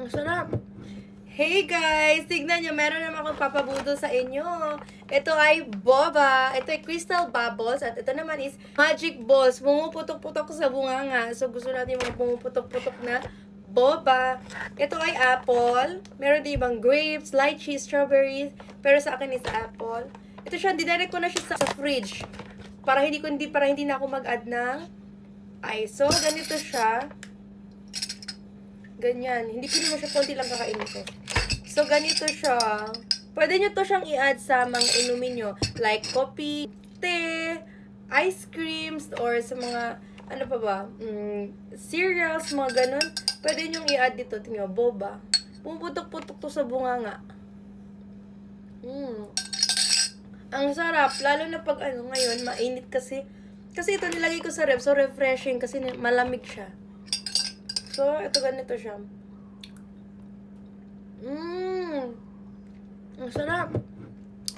Ang sarap. Hey guys! Tignan nyo, meron naman akong papabuto sa inyo. Ito ay boba. Ito ay crystal bubbles. At ito naman is magic balls. Pumuputok-putok sa bunganga. So gusto natin mga pumuputok-putok na boba. Ito ay apple. Meron din ibang grapes, lychee, strawberries. Pero sa akin is apple. Ito siya, dinirect ko na siya sa fridge. Para hindi na ako mag-add ng ice. So, ganito siya. Ganyan. Hindi ko naman siya, konti lang kakainin ko. So, ganito siya. Pwede nyo to siyang i-add sa mga inumin nyo. Like coffee, tea, ice creams, or sa mga, ano pa ba, cereals, mga ganun. Pwede nyo i-add dito. Tingnan, boba. Pumuputok-putok to sa bunganga. Ang sarap. Lalo na pag, ngayon, mainit kasi. Kasi ito nilagay ko sa ref. So, refreshing kasi malamig siya. So, ito ganito siya. Ang sarap.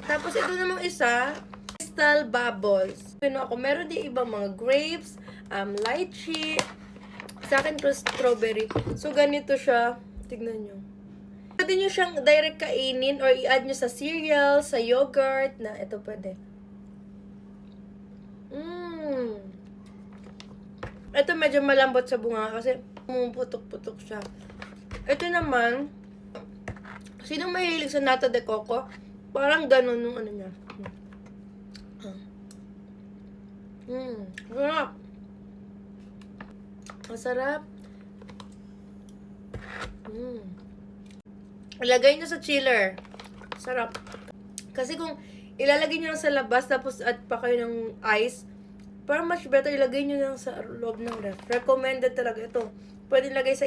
Tapos, ito namang isa, crystal bubbles. Meron din ibang mga grapes, lychee, sa akin to strawberry. So, ganito siya. Tignan nyo. Pwede nyo siyang direct kainin or i-add nyo sa cereal, sa yogurt, na ito pwede. Ito medyo malambot sa bunga kasi pumuputok-putok siya. Ito naman, sinong mahilig sa nata de coco? Parang ganun yung ano niya. Sarap. Masarap. Ilagay nyo sa chiller. Sarap. Kasi kung ilalagay nyo lang sa labas tapos add pa kayo ng ice, parang much better ilagay nyo lang sa loob ng ref. Recommended talaga ito. Pwede ilagay sa